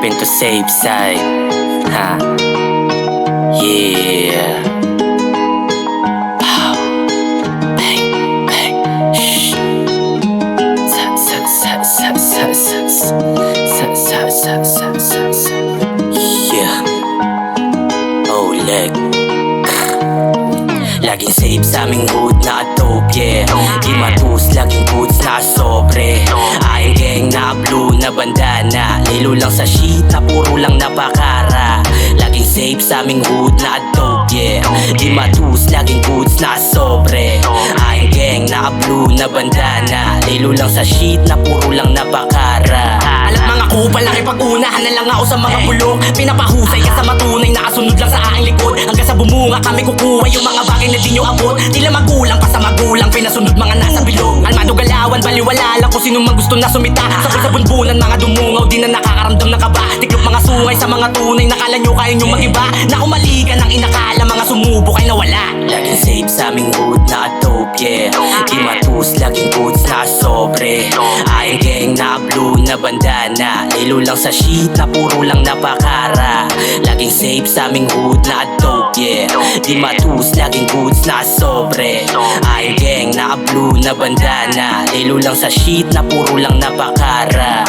been to safe side. Ha. Yeah. Pow. Bang, bang. Shh. Sa sa sa sa sa sa sa sa sa sa sa sa. Yeah. Oh, leg. Laging safe sa aming hood na dope, yeah. Di matus, laging goods na sobre. Aing gang na blue na bandana. Lilo lang sa sheet na puro lang napakara. Laging safe sa aming hood na dope, yeah. Di matus, laging goods na sobre. Aing gang na blue na bandana. Lilo lang sa sheet na puro lang napakara. Alam mga kupal, nakipag-unahan na lang ako sa mga bulong. Pinapahusay ka sa matunay, nakasunod lang sa aking likod. Hanggang sa bumunga kami kukuha yung mga bagay na di nyo abot. Tila magulang pa sa magulang, pinasunod mga nasa bilog. Almado galawan, baliwala lang kung sino man gusto na sumita. Sabay sa bunbunan, mga dumungaw, di na nakakaramdam ng kaba. Tiklop mga sungay sa mga tunay, nakala nyo kaya nyo mag-iba. Na umaligan ang inakala, mga sumubok ay nawala. Laging safe sa aming hood na dope, yeah. Di matus, laging goods na sobre. Aing gang na blue na bandana. Lilo lang sa sheet na puro lang napakara. Laging safe sa aming hood na dope, yeah. Di matus, laging goods na sobre. Aing gang na blue na bandana. Lilo lang sa sheet na puro lang napakara.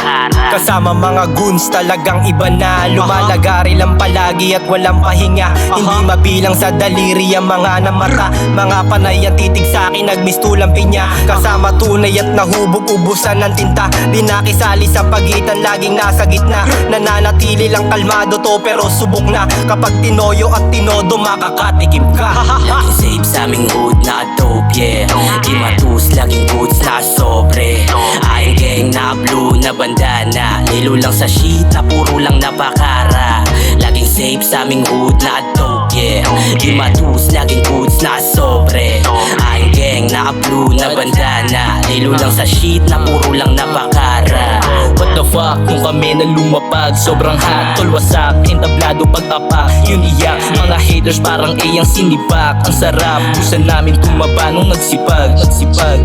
Kasama mga goons talagang iba na. Lumalagari lang palagi at walang pahinga. Hindi mabilang sa daliri ang mga namata. Mga panay ang titig sa akin, nagmistulang pinya. Kasama tunay at nahubog, ubusan ng tinta. Di nakisali sa pagitan, laging nasa gitna. Nananatili lang kalmado to pero subok na. Kapag tinoyo at tinodo, makakatikim ka. Laging safe sa aming hood na dope, yeah. Di matus, laging goods na sobre. Aing gang na blue na bandana. Lilo lang sa sheet na puro lang napakara. Laging safe sa aming hood na dope, yeah. Di matus, laging goods na sobre. Aing gang na blue na bandana. Lilo lang sa sheet na puro lang napakara. What the fuck, kung kami na lumapag sobrang hot, tol wasak, entablado pagtapak. Yun iyak, mga haters parang ang sinibak. Ang sarap, busan namin tumaba nung nagsipag.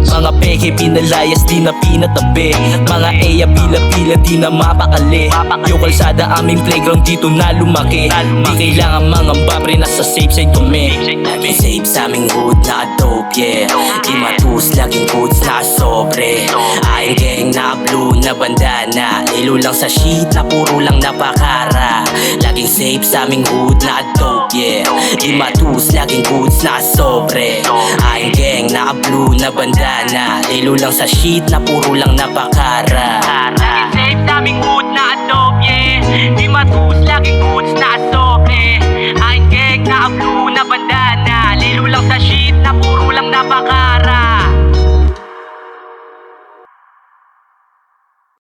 Mga peke pinalayas, di na pinatabi. Mga eya pila-pila, di na mapakali. Yung kalsada aming playground, dito na lumaki. Di kailangan mga babri, nasa safe side kami. Laging safe sa aming hood na dope, yeah. Di matus, laging goods na sobre. Aing gang na blue na bandana. Lilo lang sa sheet na puro lang napakara. Laging safe sa aming hood na dope, yeah. Di matus, laging goods na sobre. Aing gang na blue na bandana. Lilo lang sa sheet na puro lang napakara. Laging safe sa aming hood na